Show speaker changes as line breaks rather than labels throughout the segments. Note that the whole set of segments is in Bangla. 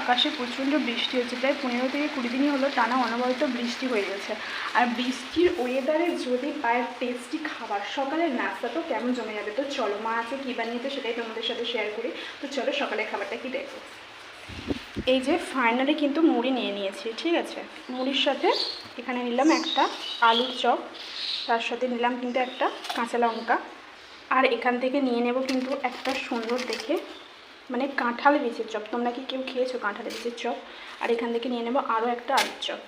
আকাশে প্রচণ্ড বৃষ্টি হচ্ছে, প্রায় 15 থেকে 20 দিনই হলো টানা অনবরত বৃষ্টি হয়ে গেছে। আর বৃষ্টির ওয়েদারে যদি পায় টেস্টি খাবার, সকালের নাস্তা তো কেমন জমে যাবে। তো চলো মা আছে কী বানিয়েছে সেটাই তোমাদের সাথে শেয়ার করি। তো চলো সকালের খাবারটা কি দেখো। এই যে ফাইনালি কিন্তু মুড়ি নিয়ে নিয়েছি, ঠিক আছে। মুড়ির সাথে এখানে নিলাম একটা আলুর চপ, তার সাথে নিলাম কিন্তু একটা কাঁচা লঙ্কা, আর এখান থেকে নিয়ে নেব কিন্তু একটা সুন্দর দেখে মানে কাঁঠাল বীজের চপ। তোমরা কি কেউ খেয়েছো কাঁঠাল বীজের চপ? আর এখান থেকে নিয়ে নেব আরও একটা আলুর চপ।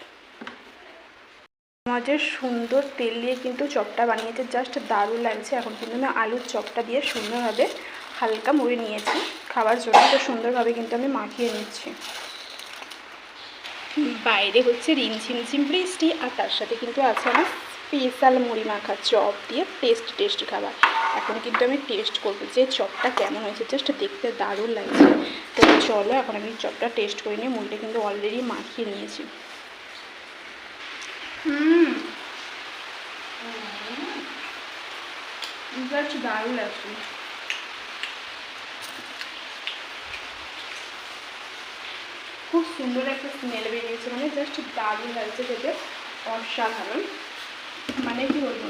আমাদের সুন্দর তেল দিয়ে কিন্তু চপটা বানিয়েছে, জাস্ট দারুণ লাগছে। এখন কিন্তু আমি আলুর চপটা দিয়ে সুন্দরভাবে হালকা মুড়ে নিয়েছি খাবার জন্য। তো সুন্দরভাবে কিন্তু আমি মাখিয়ে নিচ্ছি। বাইরে হচ্ছে রিমঝিমঝিম বৃষ্টি, আর তার সাথে কিন্তু আছে আমার স্পেশাল মুড়ি মাখা চপ দিয়ে টেস্টি খাবার। এখন কিন্তু আমি টেস্ট করবো যে চপটা কেমন হয়েছে, জাস্ট দেখতে দারুণ লাগছে। তো চলো এখন আমি চপটা টেস্ট করে নিয়ে মুড়িটা কিন্তু অলরেডি মাখিয়ে নিয়েছি। জাস্ট দারুণ লাগছে, খুব সুন্দর একটা স্মেল বেরিয়েছে, মানে জাস্ট দারুণ লাগছে খেতে, অসাধারণ। মানে কি বলবো,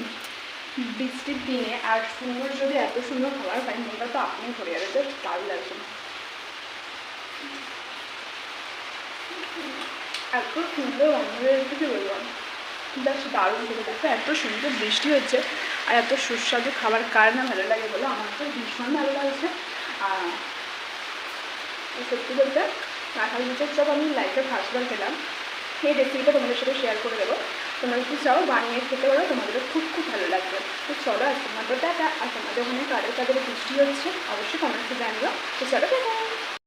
বৃষ্টির দিনে আর সুন্দর যদি এত সুন্দর খাবার পাই মনটা তো আপনি ভরে যাবে, জাস্ট দারুণ লাগছে। এত সুন্দর রান্না হয়েছে কি বলবো, জাস্ট দারুণ খেতে। দেখো এত সুন্দর বৃষ্টি হচ্ছে আর এত সুস্বাদু খাবার কার না ভালো লাগে বলো, আমার তো ভীষণ ভালো লাগছে। আর সত্যি বলতে কাঁঠাল বীজের চপ আমি লাইফে ফার্স্টবার খেলাম, এই রেসিপিটা তোমাদের সাথে শেয়ার করে দেবো। তোমরা যদি চাও বানিয়ে খেতে পারো, তোমাদেরও খুব ভালো লাগবে। তো চলো আজকের মতো টাটা। আর তোমাদের ওখানে কাদের বৃষ্টি হচ্ছে অবশ্যই কমেন্টসে জানিও। তো চলো টাটা।